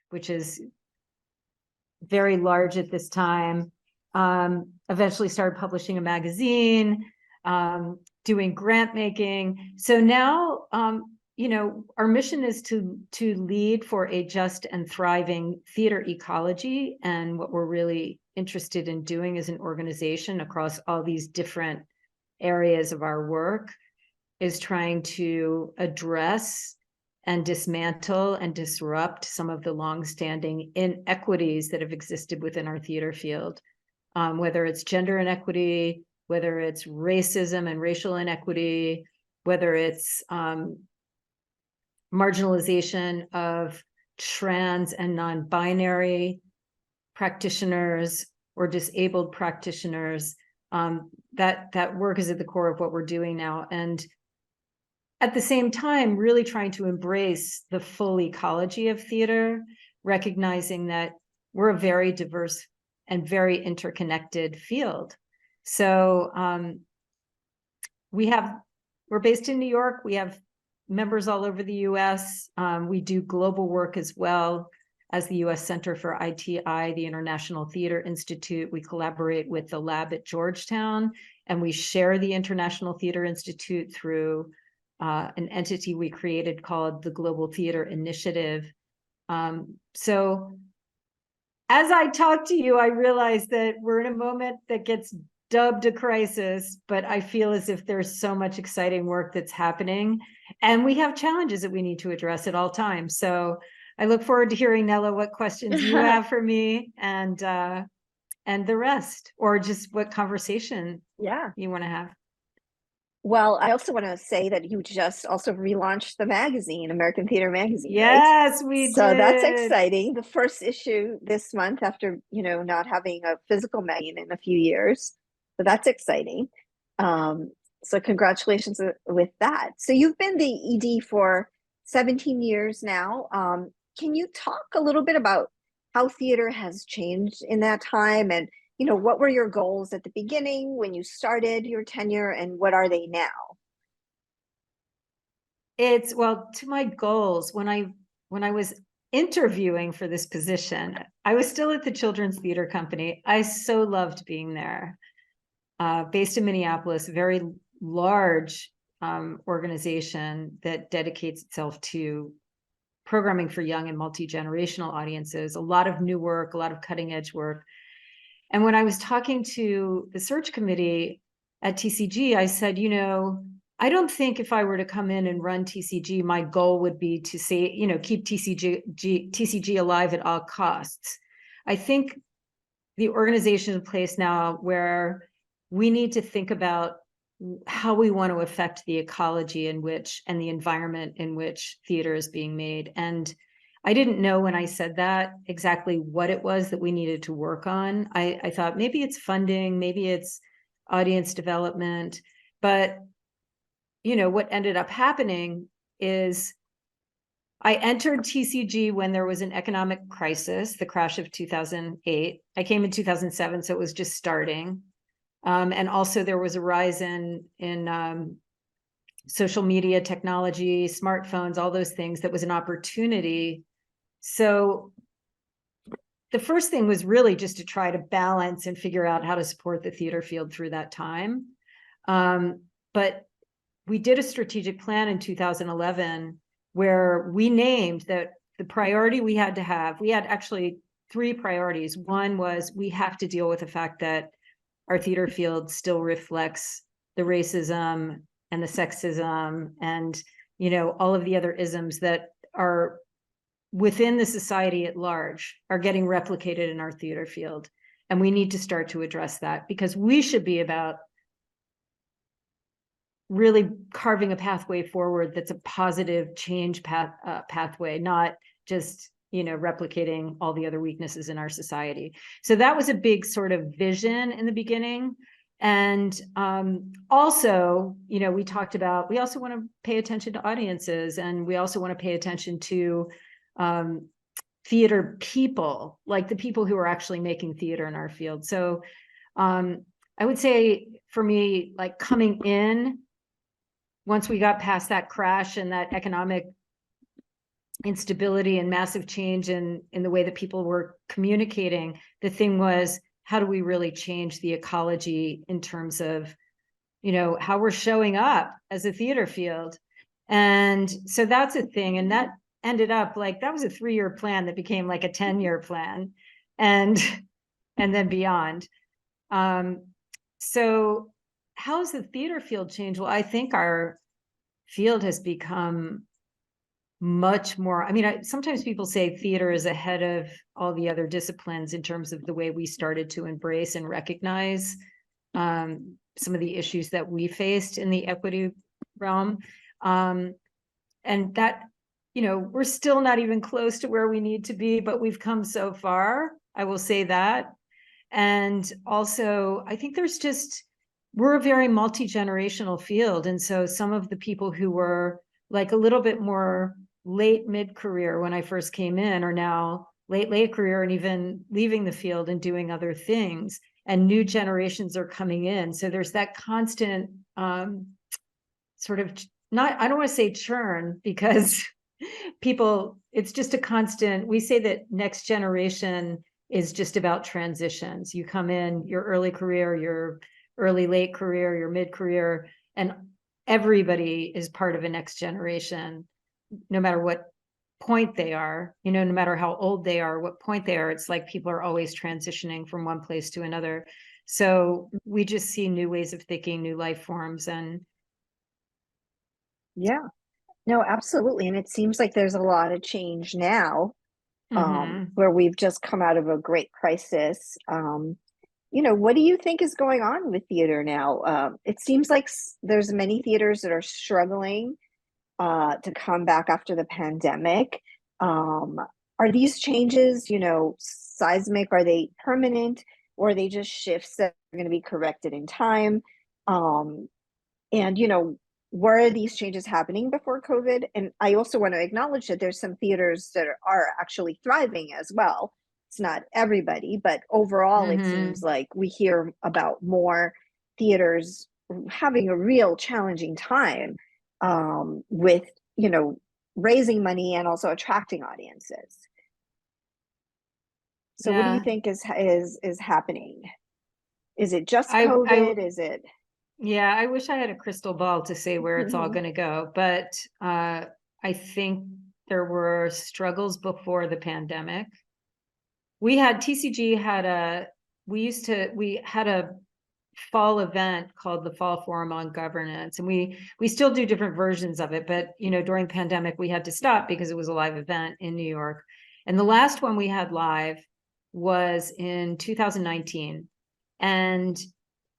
which is very large at this time. Eventually started publishing a magazine, doing grant making. So now, our mission is to lead for a just and thriving theater ecology. And what we're really interested in doing as an organization across all these different areas of our work is trying to address and dismantle and disrupt some of the longstanding inequities that have existed within our theater field, whether it's gender inequity, whether it's racism and racial inequity, whether it's marginalization of trans and non-binary practitioners or disabled practitioners. That work is at the core of what we're doing now. And at the same time, really trying to embrace the full ecology of theater, recognizing that we're a very diverse and very interconnected field. So we're based in New York. We have members all over the US. We do global work as well as the US Center for ITI, the International Theater Institute. We collaborate with the lab at Georgetown, and we share the International Theater Institute through an entity we created called the Global Theater Initiative. So as I talk to you, I realize that we're in a moment that gets dubbed a crisis, but I feel as if there's so much exciting work that's happening, and we have challenges that we need to address at all times. So I look forward to hearing, Nella, what questions you have for me and the rest, or just what conversation you want to have. Well, I also want to say that you just also relaunched the magazine, American Theater Magazine. Yes, right? we did. So that's exciting. The first issue this month after, not having a physical magazine in a few years. So that's exciting. So congratulations with that. So you've been the ED for 17 years now. Can you talk a little bit about how theater has changed in that time, and what were your goals at the beginning when you started your tenure, and what are they now? To my goals, when I was interviewing for this position, I was still at the Children's Theater Company. I so loved being there. Based in Minneapolis, a very large organization that dedicates itself to programming for young and multi-generational audiences, a lot of new work, a lot of cutting edge work. And when I was talking to the search committee at TCG, I said, I don't think if I were to come in and run TCG, my goal would be to say, keep TCG alive at all costs. I think the organization is in place now where we need to think about how we want to affect the ecology and the environment in which theater is being made. And I didn't know when I said that exactly what it was that we needed to work on. I thought maybe it's funding, maybe it's audience development, but what ended up happening is I entered TCG when there was an economic crisis, the crash of 2008. I came in 2007, so it was just starting. And also there was a rise in social media technology, smartphones, all those things that was an opportunity. So the first thing was really just to try to balance and figure out how to support the theater field through that time. But we did a strategic plan in 2011 where we named that the priority we had actually 3 priorities. One was we have to deal with the fact that our theater field still reflects the racism and the sexism and, all of the other isms that are within the society at large are getting replicated in our theater field. And we need to start to address that, because we should be about really carving a pathway forward that's a positive change pathway, not just replicating all the other weaknesses in our society. So that was a big sort of vision in the beginning. And also, we talked about, we also want to pay attention to audiences, and we also want to pay attention to theater people, like the people who are actually making theater in our field. So I would say for me, like coming in, once we got past that crash and that economic instability and massive change in the way that people were communicating. The thing was, how do we really change the ecology in terms of, you know, how we're showing up as a theater field? And so that's a thing. And that ended up like, that was a 3-year plan that became like a 10-year plan, and then beyond. So how's the theater field changed? Well, I think our field has become much more, I mean, sometimes people say theater is ahead of all the other disciplines in terms of the way we started to embrace and recognize some of the issues that we faced in the equity realm. And that, you know, we're still not even close to where we need to be, but we've come so far, I will say that. And also, I think we're a very multi-generational field. And so some of the people who were like a little bit more late mid-career when I first came in are now late career and even leaving the field and doing other things. And new generations are coming in. So there's that constant sort of, not, I don't want to say churn, because people, it's just a constant, we say that next generation is just about transitions. You come in your early career, your early late career, your mid-career, and everybody is part of a next generation, no matter what point they are, you know, no matter how old they are, what point they are. It's like people are always transitioning from one place to another. So we just see new ways of thinking, new life forms. And Yeah, no, absolutely. And it seems like there's a lot of change now, where we've just come out of a great crisis. You know, what do you think is going on with theater now? It seems like there's many theaters that are struggling to come back after the pandemic. Are these changes, you know, seismic? Are they permanent, or are they just shifts that are going to be corrected in time? And, you know, were these changes happening before COVID? And I also want to acknowledge that there's some theaters that are actually thriving as well. It's not everybody, but overall, it seems like we hear about more theaters having a real challenging time with, you know, raising money and also attracting audiences. So what do you think is happening? Is it just COVID? Is it? Yeah, I wish I had a crystal ball to say where it's all going to go, but I think there were struggles before the pandemic. TCG had we had a fall event called the Fall Forum on Governance, and we still do different versions of it, but you know, during the pandemic we had to stop because it was a live event in New York. And the last one we had live was in 2019. And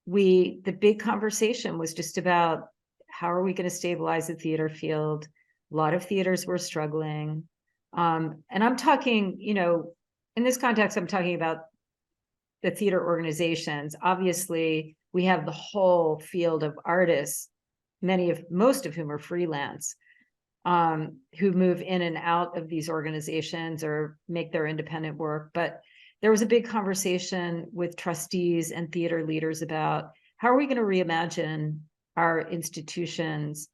the big conversation was just about how are we going to stabilize the theater field? A lot of theaters were struggling. And I'm talking, you know, in this context, I'm talking about the theater organizations. Obviously, we have the whole field of artists, most of whom are freelance, who move in and out of these organizations or make their independent work. But there was a big conversation with trustees and theater leaders about how are we going to reimagine our institutions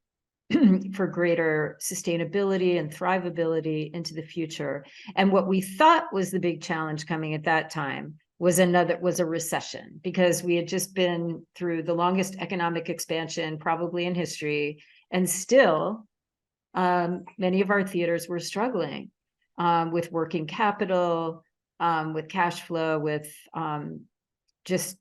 for greater sustainability and thrivability into the future. And what we thought was the big challenge coming at that time was a recession, because we had just been through the longest economic expansion probably in history, and still many of our theaters were struggling with working capital, with cash flow, with just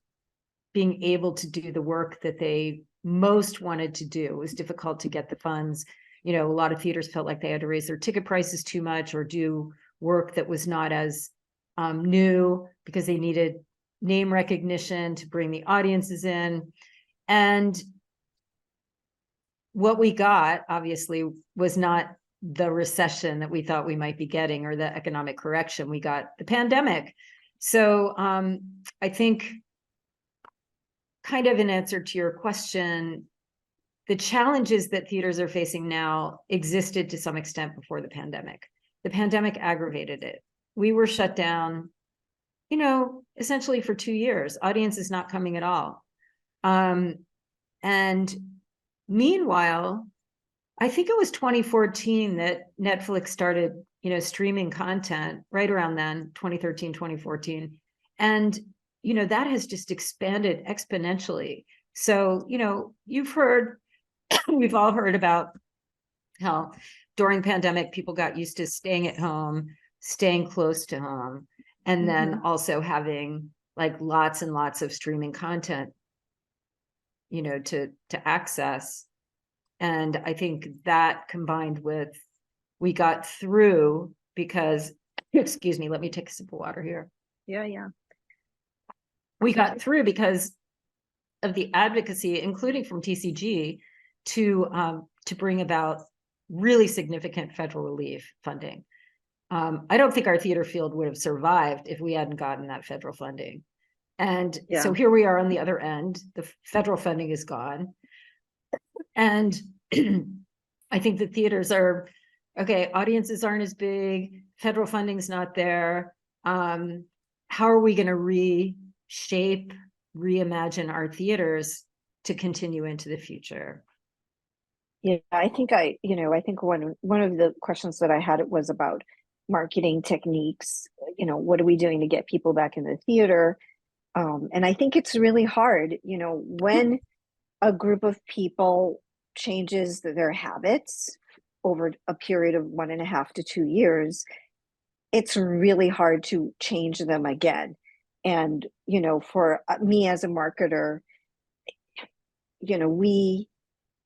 being able to do the work that they most wanted to do. It was difficult to get the funds. You know, a lot of theaters felt like they had to raise their ticket prices too much or do work that was not as new because they needed name recognition to bring the audiences in. And what we got, obviously, was not the recession that we thought we might be getting or the economic correction. We got the pandemic. So I think, kind of in answer to your question, the challenges that theaters are facing now existed to some extent before the pandemic. The pandemic aggravated it. We were shut down, you know, essentially for 2 years. Audience is not coming at all. And meanwhile, I think it was 2014 that Netflix started, streaming content right around then, 2013, 2014. And, that has just expanded exponentially. So, you've heard, we've all heard about how during pandemic, people got used to staying at home, staying close to home, and then also having like lots and lots of streaming content, to access. And I think that combined with, we got through because, excuse me, let me take a sip of water here. Yeah. We got through because of the advocacy, including from TCG, to bring about really significant federal relief funding. I don't think our theater field would have survived if we hadn't gotten that federal funding. And so here we are on the other end, the federal funding is gone. And I think the theaters are, okay, audiences aren't as big, federal funding's not there. How are we going to reshape, reimagine our theaters to continue into the future? Yeah, I think one of the questions that I had was about marketing techniques. What are we doing to get people back in the theater? And I think it's really hard, when a group of people changes their habits over a period of 1.5 to 2 years, it's really hard to change them again. And, for me as a marketer, we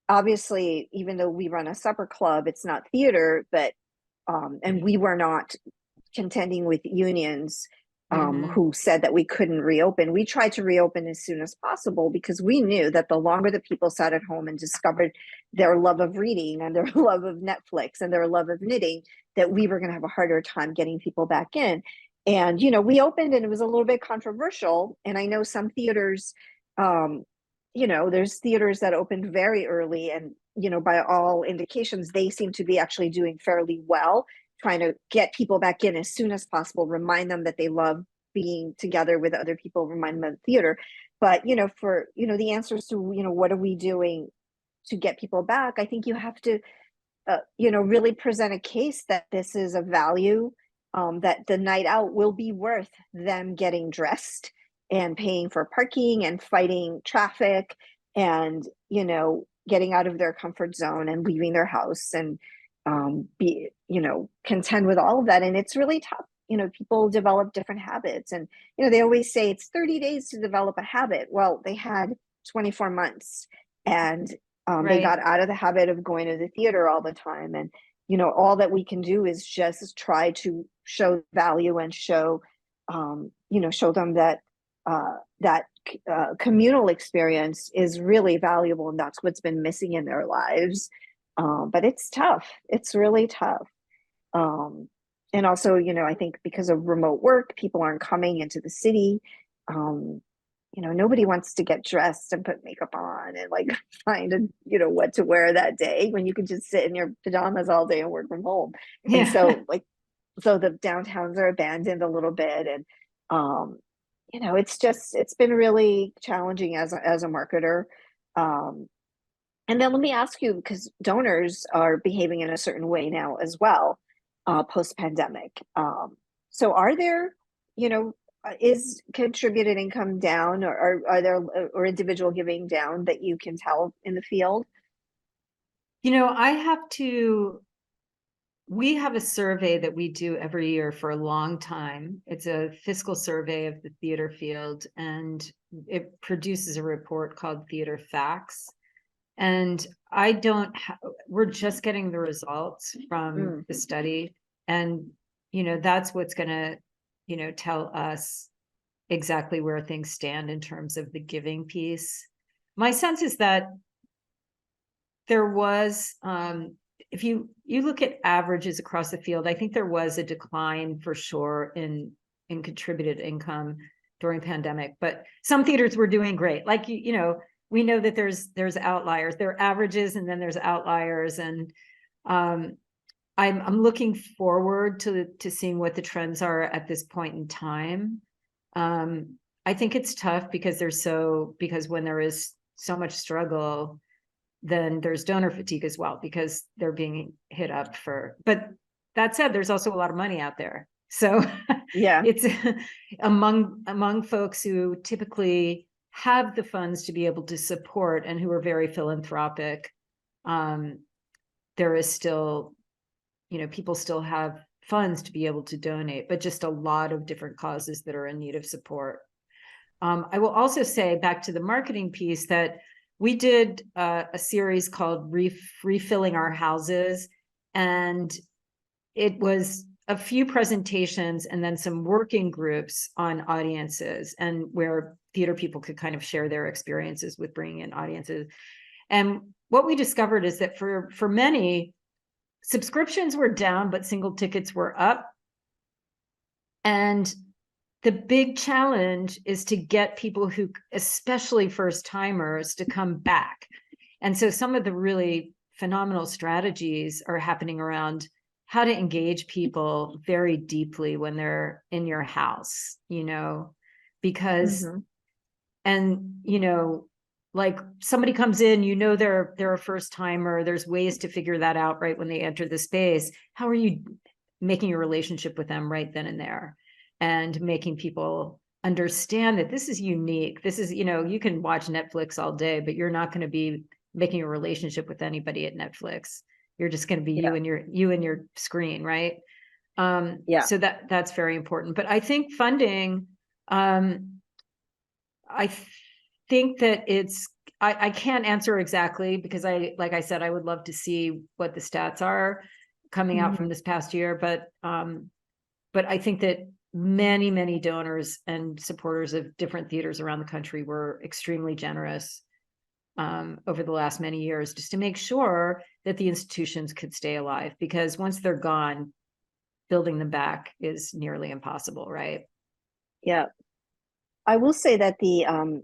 obviously, even though we run a supper club, it's not theater, but, and we were not contending with unions who said that we couldn't reopen. We tried to reopen as soon as possible because we knew that the longer the people sat at home and discovered their love of reading and their love of Netflix and their love of knitting, that we were going to have a harder time getting people back in. And, we opened and it was a little bit controversial. And I know some theaters, there's theaters that opened very early and, by all indications, they seem to be actually doing fairly well, trying to get people back in as soon as possible, remind them that they love being together with other people, remind them of theater. But, for, the answers to, what are we doing to get people back? I think you have to, really present a case that this is a value, that the night out will be worth them getting dressed and paying for parking and fighting traffic and, getting out of their comfort zone and leaving their house and be, contend with all of that. And it's really tough. People develop different habits and, they always say it's 30 days to develop a habit. Well, they had 24 months and they got out of the habit of going to the theater all the time. And, all that we can do is just try to show value and show, show them that communal experience is really valuable and that's what's been missing in their lives. But it's tough. It's really tough. And also, I think because of remote work, people aren't coming into the city. Nobody wants to get dressed and put makeup on and like find what to wear that day when you can just sit in your pajamas all day and work from home. Yeah. And so the downtowns are abandoned a little bit. And, it's been really challenging as a marketer. And then let me ask you, because donors are behaving in a certain way now as well, post-pandemic. So are there, is contributed income down or are there or individual giving down that you can tell in the field? We have a survey that we do every year for a long time. It's a fiscal survey of the theater field and it produces a report called Theater Facts. And we're just getting the results from the study. And, that's what's going to, tell us exactly where things stand in terms of the giving piece. My sense is that there was, if you look at averages across the field, I think there was a decline for sure in contributed income during pandemic, but some theaters were doing great. Like, we know that there's outliers, there are averages and then there's outliers. And I'm looking forward to seeing what the trends are at this point in time. I think it's tough because when there is so much struggle, then there's donor fatigue as well, because they're being hit up for, but that said, there's also a lot of money out there. So Yeah. it's among folks who typically have the funds to be able to support and who are very philanthropic. There is still, people still have funds to be able to donate, but just a lot of different causes that are in need of support. I will also say, back to the marketing piece, that we did a series called Refilling Our Houses, and it was a few presentations and then some working groups on audiences, and where theater people could kind of share their experiences with bringing in audiences. And what we discovered is that for many, subscriptions were down, but single tickets were up. And the big challenge is to get people who, especially first timers, to come back. And so some of the really phenomenal strategies are happening around how to engage people very deeply when they're in your house, because, and, like somebody comes in, they're a first timer. There's ways to figure that out right when they enter the space. How are you making a relationship with them right then and there, and making people understand that this is unique? This is, you can watch Netflix all day, but you're not going to be making a relationship with anybody at Netflix. You're just going to be you and your screen, right? So that's very important. But I think funding, I think that I can't answer exactly, because like I said, I would love to see what the stats are coming out from this past year. But I think that many donors and supporters of different theaters around the country were extremely generous over the last many years, just to make sure that the institutions could stay alive, because once they're gone, building them back is nearly impossible, right? Yeah. I will say that the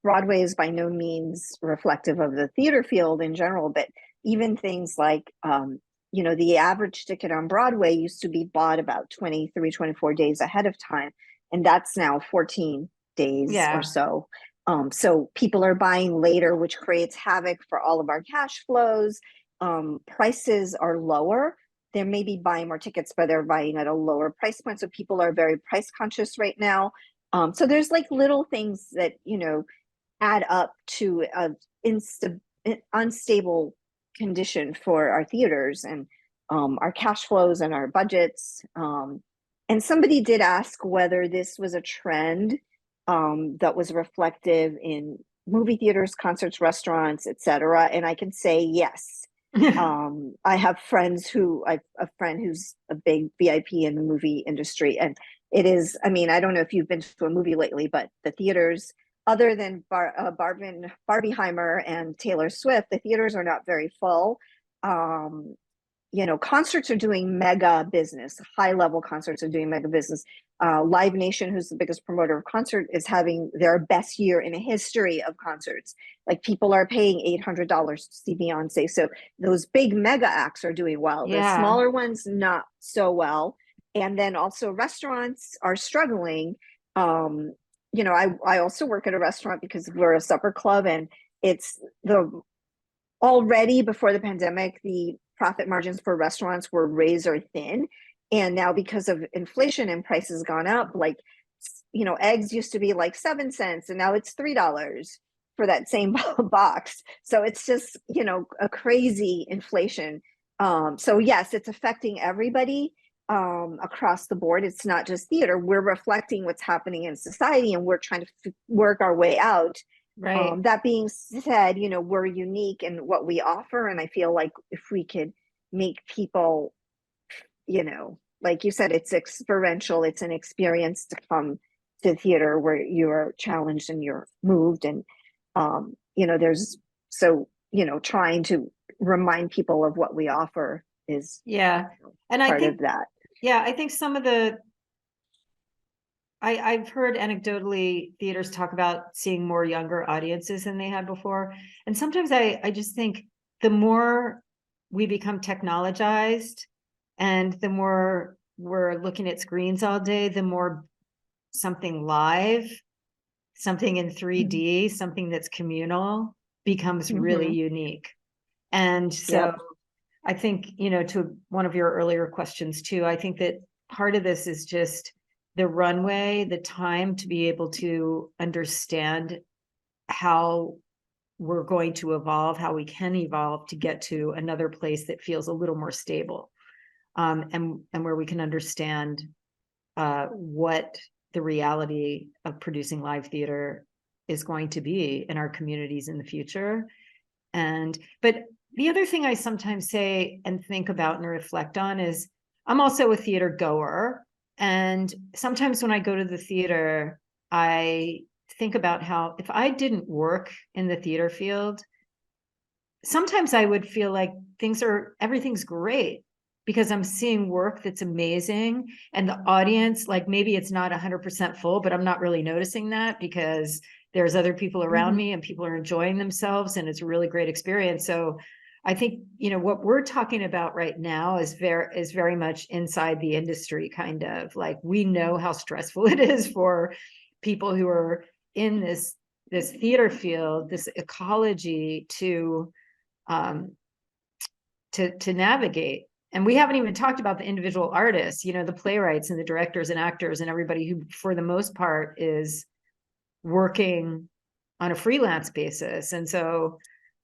Broadway is by no means reflective of the theater field in general, but even things like, the average ticket on Broadway used to be bought about 23, 24 days ahead of time, and that's now 14 days or so. So people are buying later, which creates havoc for all of our cash flows. Prices are lower. They may be buying more tickets, but they're buying at a lower price point. So people are very price conscious right now. So there's like little things that, add up to an unstable condition for our theaters and our cash flows and our budgets. And somebody did ask whether this was a trend that was reflective in movie theaters, concerts, restaurants, etc. And I can say yes. I have a friend who's a big VIP in the movie industry, and it is, I mean, I don't know if you've been to a movie lately, but the theaters, other than Barbieheimer and Taylor Swift, the theaters are not very full. Concerts are doing mega business. High level concerts are doing mega business. Live Nation, who's the biggest promoter of concert, is having their best year in a history of concerts. Like, people are paying $800 to see Beyonce. So those big mega acts are doing well. The smaller ones, not so well. And then also restaurants are struggling. I also work at a restaurant because we're a supper club, and it's already before the pandemic, the profit margins for restaurants were razor thin. And now, because of inflation and prices gone up, like, eggs used to be like 7 cents and now it's $3 for that same box. So it's just, a crazy inflation. So yes, it's affecting everybody across the board. It's not just theater. We're reflecting what's happening in society, and we're trying to work our way out. Right. That being said, we're unique in what we offer. And I feel like if we could make people, like you said, it's experiential, it's an experience to come to theater where you're challenged and you're moved. And, trying to remind people of what we offer is and part of that. Yeah, I think some of I've heard anecdotally theaters talk about seeing more younger audiences than they had before. And sometimes I just think the more we become technologized and the more we're looking at screens all day, the more something live, something in 3D, something that's communal becomes really unique. And so Yep. I think, you know, to one of your earlier questions too, I think that part of this is just the runway, the time to be able to understand how we're going to evolve, how we can evolve to get to another place that feels a little more stable, and where we can understand what the reality of producing live theater is going to be in our communities in the future. But the other thing I sometimes say and think about and reflect on is I'm also a theater goer. And sometimes when I go to the theater, I think about how if I didn't work in the theater field, sometimes I would feel like everything's great because I'm seeing work that's amazing. And the audience, like maybe it's not 100% full, but I'm not really noticing that because there's other people around me and people are enjoying themselves and it's a really great experience. So I think, you know, what we're talking about right now is very much inside the industry, kind of like we know how stressful it is for people who are in this theater field, this ecology to navigate. And we haven't even talked about the individual artists, you know, the playwrights and the directors and actors and everybody who, for the most part, is working on a freelance basis. And so,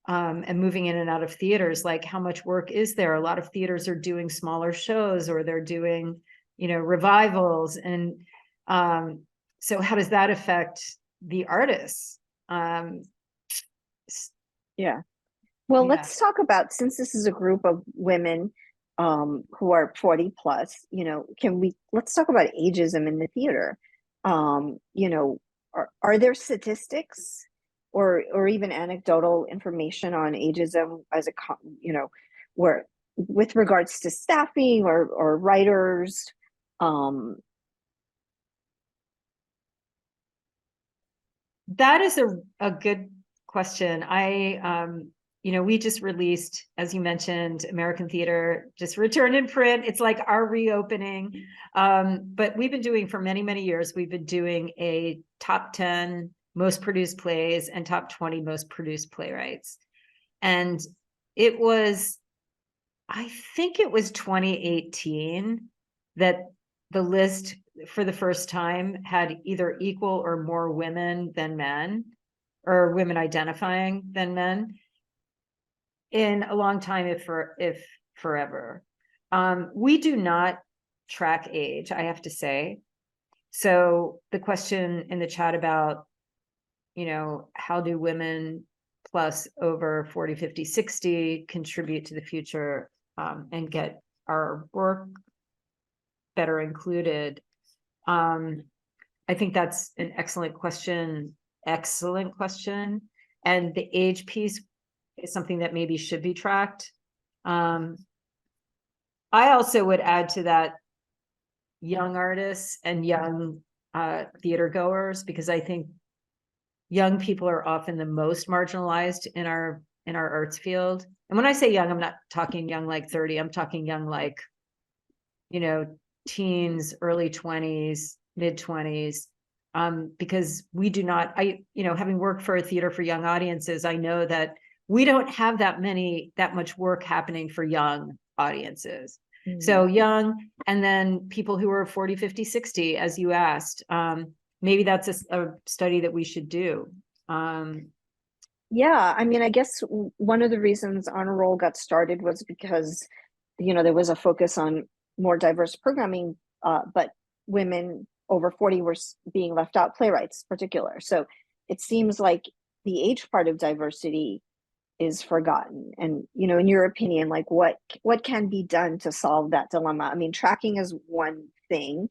and moving in and out of theaters, like how much work is there? A lot of theaters are doing smaller shows or they're doing, you know, revivals. And so how does that affect the artists? Yeah. Well, Yeah. let's talk about, since this is a group of women who are 40 plus, you know, let's talk about ageism in the theater. You know, are there statistics or even anecdotal information on ageism as a, you know, where with regards to staffing or writers? That is a good question. You know, we just released, as you mentioned, American Theater just returned in print. It's like our reopening. But we've been doing for many, many years, we've been doing a top 10 most produced plays and top 20 most produced playwrights. And it was, I think it was 2018 that the list for the first time had either equal or more women than men, or women identifying than men, in a long time, if forever. We do not track age, I have to say. So the question in the chat about, you know, how do women plus over 40, 50, 60 contribute to the future and get our work better included? I think that's an excellent question. And the age piece is something that maybe should be tracked. I also would add to that young artists and young theater goers, because I think young people are often the most marginalized in our arts field. And when I say young, I'm not talking young like 30, I'm talking young like, you know, teens, early 20s, mid 20s. Because we do not, you know, having worked for a theater for young audiences, I know that we don't have that much work happening for young audiences. So young, and then people who are 40, 50, 60, as you asked, maybe that's a study that we should do. Yeah, I mean, I guess one of the reasons Honor Roll got started was because, you know, there was a focus on more diverse programming, but women over 40 were being left out, playwrights in particular. So it seems like the age part of diversity is forgotten. And, you know, in your opinion, like what can be done to solve that dilemma? I mean, tracking is one thing,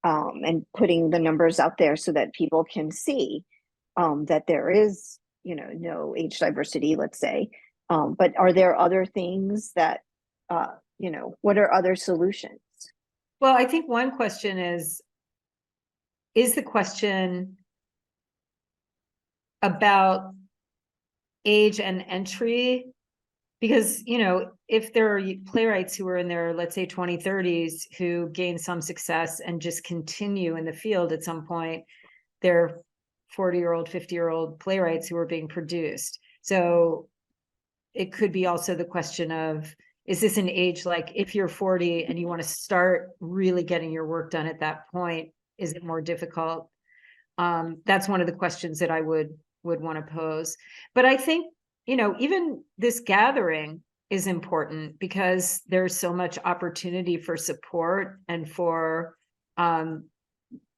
and putting the numbers out there so that people can see that there is, you know, no age diversity, let's say. But are there other things that, you know, what are other solutions? Well, I think one question is the question about age and entry, because, you know, if there are playwrights who are in their, let's say 20, 30s, who gain some success and just continue in the field, at some point, they're 40-year-old, 50-year-old playwrights who are being produced. So it could be also the question of, is this an age, like if you're 40 and you want to start really getting your work done at that point, is it more difficult? That's one of the questions that I would want to pose. But I think, even this gathering is important because there's so much opportunity for support and for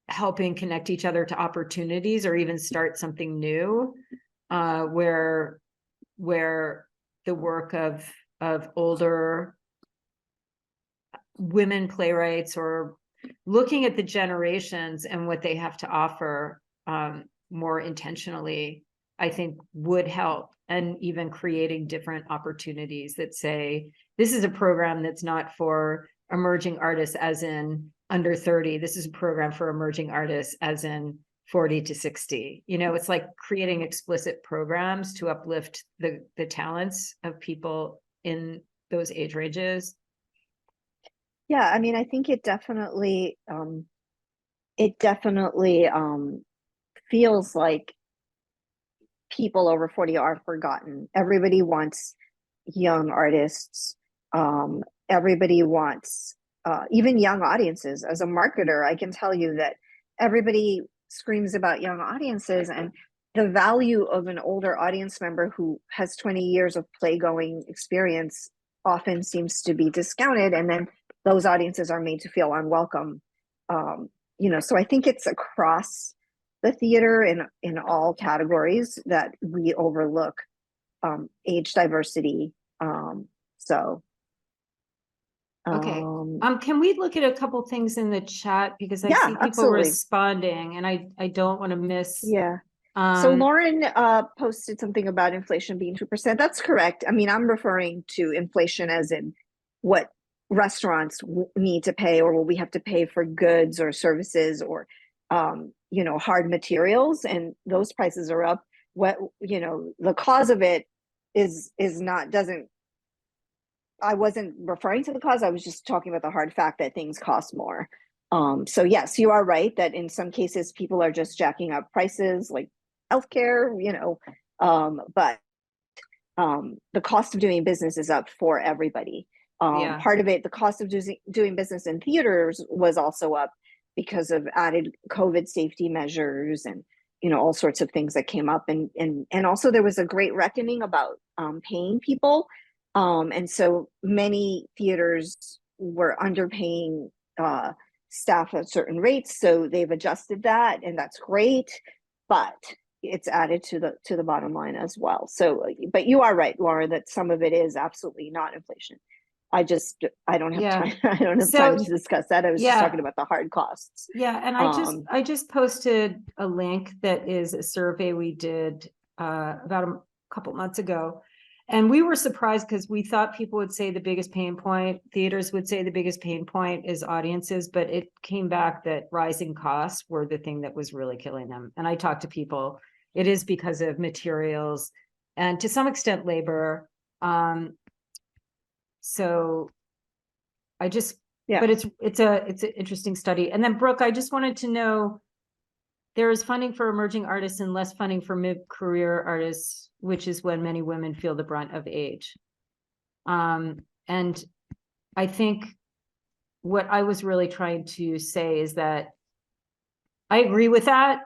helping connect each other to opportunities or even start something new, where the work of older women playwrights, or looking at the generations and what they have to offer more intentionally, I think would help. And even creating different opportunities that say, this is a program that's not for emerging artists as in under 30. This is a program for emerging artists as in 40 to 60. It's like creating explicit programs to uplift the talents of people in those age ranges. Yeah, I mean, I think it definitely feels like people over 40 are forgotten. Everybody wants young artists. Everybody wants even young audiences. As a marketer, I can tell you that everybody screams about young audiences, and the value of an older audience member who has 20 years of play-going experience often seems to be discounted, and then those audiences are made to feel unwelcome. So I think it's across the theater in all categories that we overlook age diversity. Okay. Can we look at a couple things in the chat, because I Yeah, see people absolutely. responding, and I don't want to miss. Yeah. So Lauren posted something about inflation being 2%. That's correct. I mean, I'm referring to inflation as in what restaurants need to pay, or what we have to pay for goods or services, or hard materials, and those prices are up. What the cause of it is not doesn't. I wasn't referring to the cause. I was just talking about the hard fact that things cost more. So yes, you are right that in some cases people are just jacking up prices, like healthcare, but the cost of doing business is up for everybody. Yeah. Part of it, the cost of doing business in theaters was also up because of added COVID safety measures and all sorts of things that came up, and also there was a great reckoning about paying people, and so many theaters were underpaying staff at certain rates, so they've adjusted that, and that's great, but it's added to the bottom line as well. So, but you are right, Laura, that some of it is absolutely not inflation. I don't have time. I don't have time to discuss that. I was just talking about the hard costs. Yeah, and I just posted a link that is a survey we did about a couple months ago. And we were surprised because we thought people would say the biggest pain point, theaters would say the biggest pain point is audiences, but it came back that rising costs were the thing that was really killing them. And I talked to people, it is because of materials and to some extent labor. So I just, but it's an interesting study. And then Brooke, I just wanted to know, there is funding for emerging artists and less funding for mid-career artists, which is when many women feel the brunt of age. And I think what I was really trying to say is that I agree with that.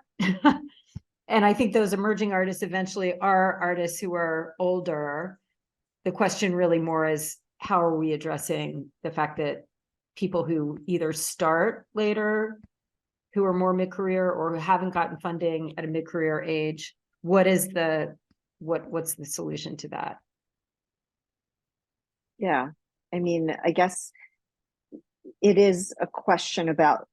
And I think those emerging artists eventually are artists who are older. The question really more is, how are we addressing the fact that people who either start later, who are more mid-career, or who haven't gotten funding at a mid-career age, what's the solution to that? Yeah, I mean, I guess it is a question about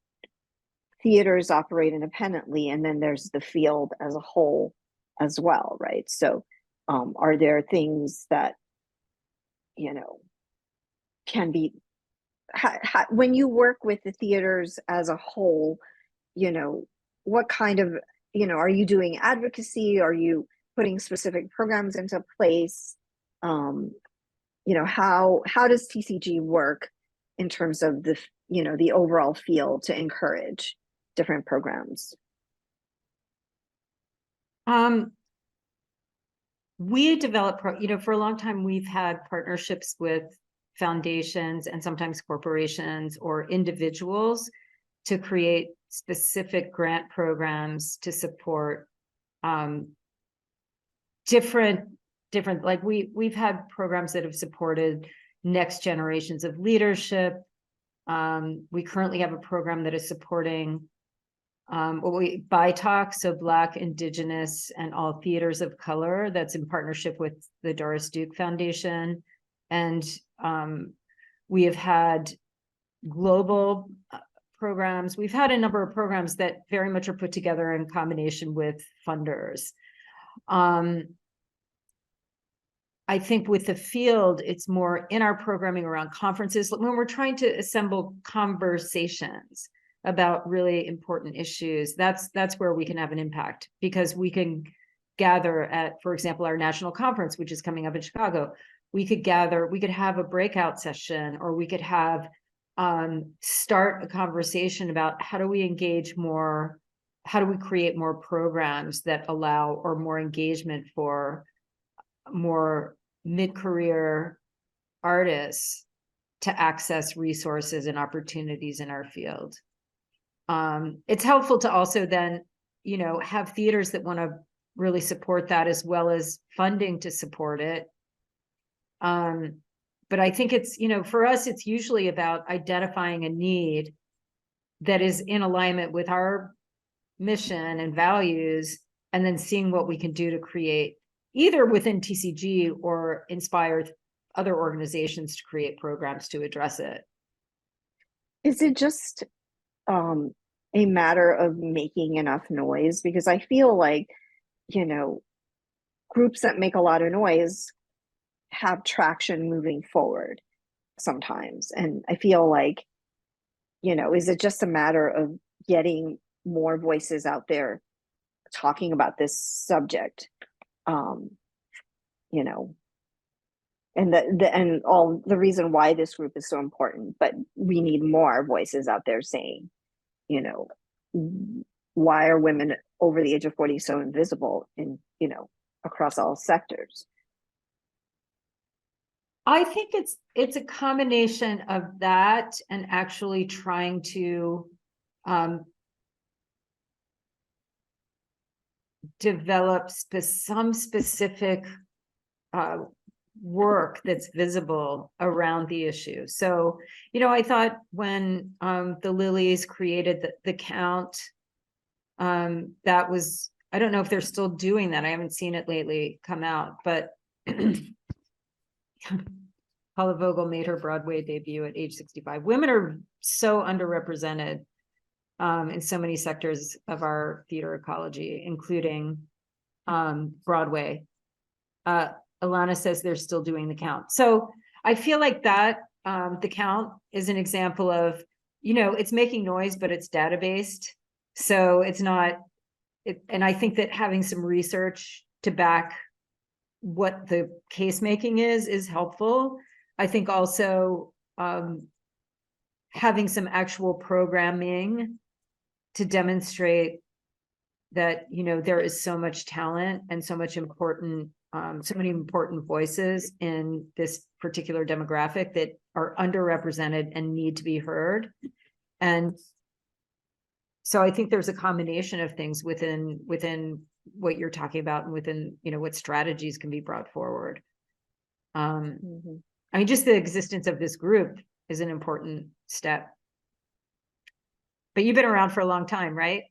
theaters operate independently, and then there's the field as a whole as well, right? So are there things that can be when you work with the theaters as a whole, what kind of are you doing advocacy? Are you putting specific programs into place? How does TCG work in terms of the overall field to encourage different programs? we develop, for a long time, we've had partnerships with foundations and sometimes corporations or individuals to create specific grant programs to support different, like we've had programs that have supported next generations of leadership. We currently have a program that is supporting BITALK, so Black, Indigenous, and all theaters of color, that's in partnership with the Doris Duke Foundation. And we have had global programs. We've had a number of programs that very much are put together in combination with funders. I think with the field, it's more in our programming around conferences when we're trying to assemble conversations about really important issues. That's where we can have an impact, because we can gather at, for example, our national conference, which is coming up in Chicago. We could gather, we could have a breakout session, or we could have start a conversation about how do we engage more, how do we create more programs that allow, or more engagement for more mid-career artists to access resources and opportunities in our field. It's helpful to also then, have theaters that want to really support that, as well as funding to support it. But I think it's, for us, it's usually about identifying a need that is in alignment with our mission and values, and then seeing what we can do to create, either within TCG or inspire other organizations to create programs to address it. Is it just a matter of making enough noise? Because I feel like, groups that make a lot of noise have traction moving forward sometimes. And I feel like, is it just a matter of getting more voices out there talking about this subject? And all the reason why this group is so important, but we need more voices out there saying, why are women over the age of 40 so invisible in, across all sectors? I think it's a combination of that and actually trying to develop some specific work that's visible around the issue. So, I thought when the Lilies created the count, that was, I don't know if they're still doing that. I haven't seen it lately come out, but Paula Vogel made her Broadway debut at age 65. Women are so underrepresented in so many sectors of our theater ecology, including Broadway. Alana says they're still doing the count. So I feel like that the count is an example of, it's making noise, but it's data-based. So it's not, and I think that having some research to back what the case making is helpful. I think also having some actual programming to demonstrate that, there is so much talent and so much important, so many important voices in this particular demographic that are underrepresented and need to be heard. And so I think there's a combination of things within what you're talking about, and within, what strategies can be brought forward. I mean, just the existence of this group is an important step. But you've been around for a long time, right?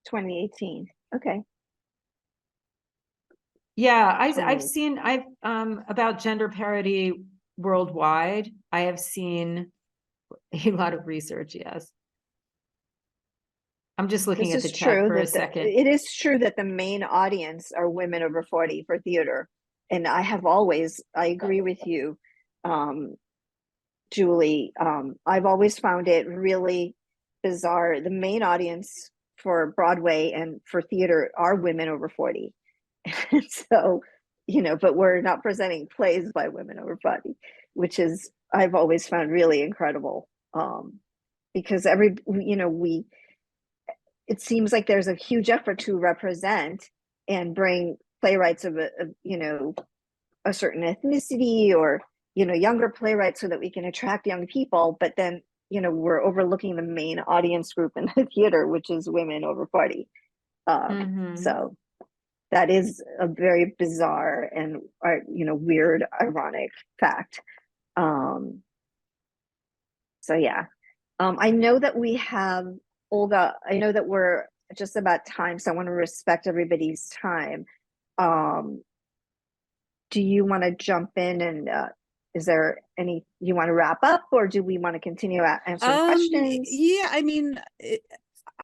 (2018) Okay. Yeah, I've seen about gender parity worldwide. I have seen a lot of research. Yes. I'm just looking at the chat for a second. It is true that the main audience are women over 40 for theater. And I agree with you, Julie. I've always found it really bizarre. The main audience for Broadway and for theater are women over 40. So, but we're not presenting plays by women over 40, which is, I've always found really incredible. Because it seems like there's a huge effort to represent and bring playwrights of a certain ethnicity, or younger playwrights, so that we can attract young people. But then we're overlooking the main audience group in the theater, which is women over 40. So that is a very bizarre and weird, ironic fact. So yeah, I know that we have Olga. I know that we're just about time, so I want to respect everybody's time. Do you want to jump in, and is there any, you want to wrap up, or do we want to continue answering questions? Yeah, I mean,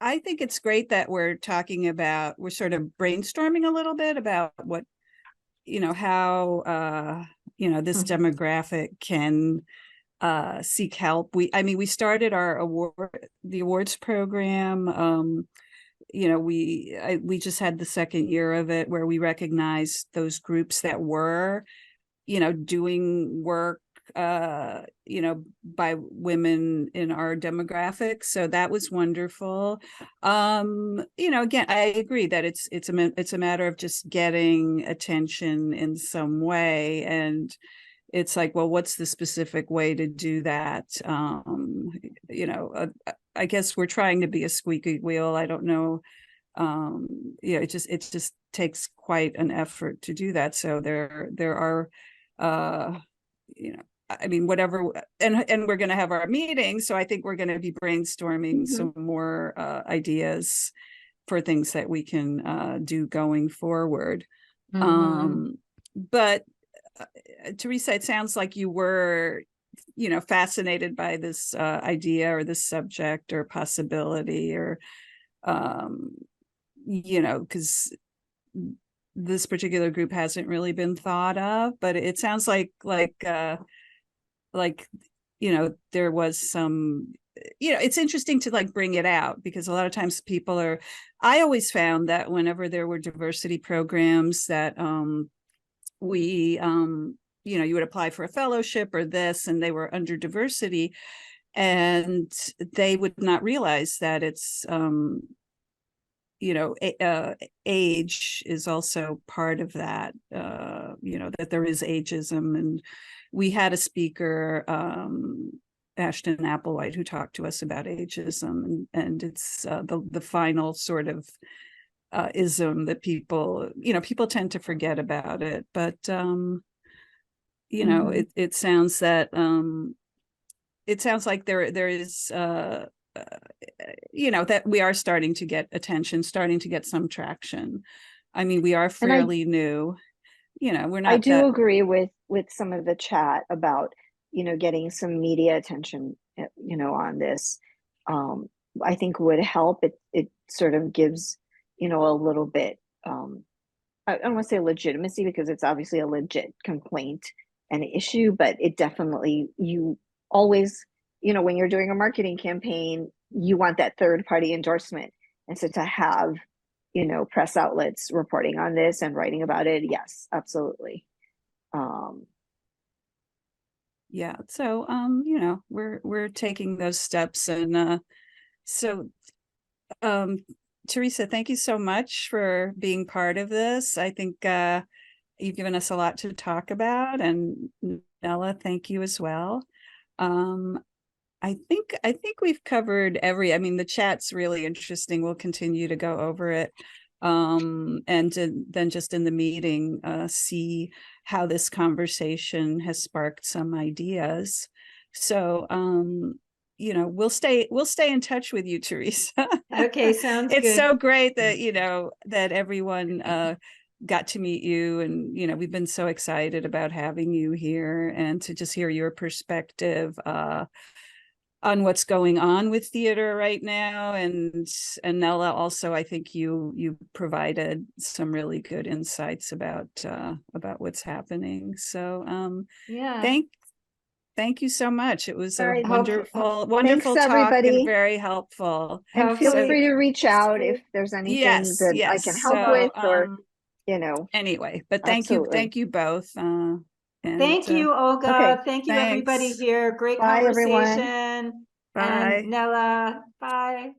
I think it's great that we're talking about, we're sort of brainstorming a little bit about what, how, this demographic can seek help. We started our awards program. We just had the second year of it, where we recognized those groups that were, doing work, by women in our demographic. So that was wonderful. Again, I agree that it's a matter of just getting attention in some way. And it's like, well, what's the specific way to do that? I guess we're trying to be a squeaky wheel. I don't know. It just takes quite an effort to do that. So there are, whatever, and we're going to have our meeting. So I think we're going to be brainstorming some more ideas for things that we can do going forward. But Teresa, it sounds like you were, fascinated by this idea, or this subject, or possibility, or, because this particular group hasn't really been thought of. But it sounds like there was some, it's interesting to bring it out, because a lot of times I always found that whenever there were diversity programs that you would apply for a fellowship or this, and they were under diversity, and they would not realize that it's age is also part of that, that there is ageism. And we had a speaker, Ashton Applewhite, who talked to us about ageism, and it's the final sort of ism that people tend to forget about it. But it sounds that it sounds like there is that we are starting to get attention, starting to get some traction. I mean, we are fairly new. We're not. I do agree with some of the chat about getting some media attention on this. I think would help. It sort of gives a little bit, I don't want to say legitimacy, because it's obviously a legit complaint and issue, but it definitely, you always, when you're doing a marketing campaign, you want that third party endorsement. And so to have, press outlets reporting on this and writing about it, yes, absolutely. Yeah. So, we're taking those steps. And Teresa, thank you so much for being part of this. I think you've given us a lot to talk about, and Nella, thank you as well. I think we've covered the chat's really interesting. We'll continue to go over it. And then just in the meeting, see how this conversation has sparked some ideas. So, we'll stay in touch with you, Teresa. Okay, sounds it's good. so great that that everyone got to meet you, and we've been so excited about having you here, and to just hear your perspective on what's going on with theater right now. And Nella, also, I think you provided some really good insights about what's happening. So yeah, thank you so much. It was All a right. wonderful Thanks, talk, everybody. and very helpful. And feel Hopefully- free to reach out if there's anything that I can help with, or anyway. But thank absolutely. you both. Thank you, Olga. Okay, Thank you, thanks. everybody here. Great Bye, everyone. conversation. Bye. And Nella, bye.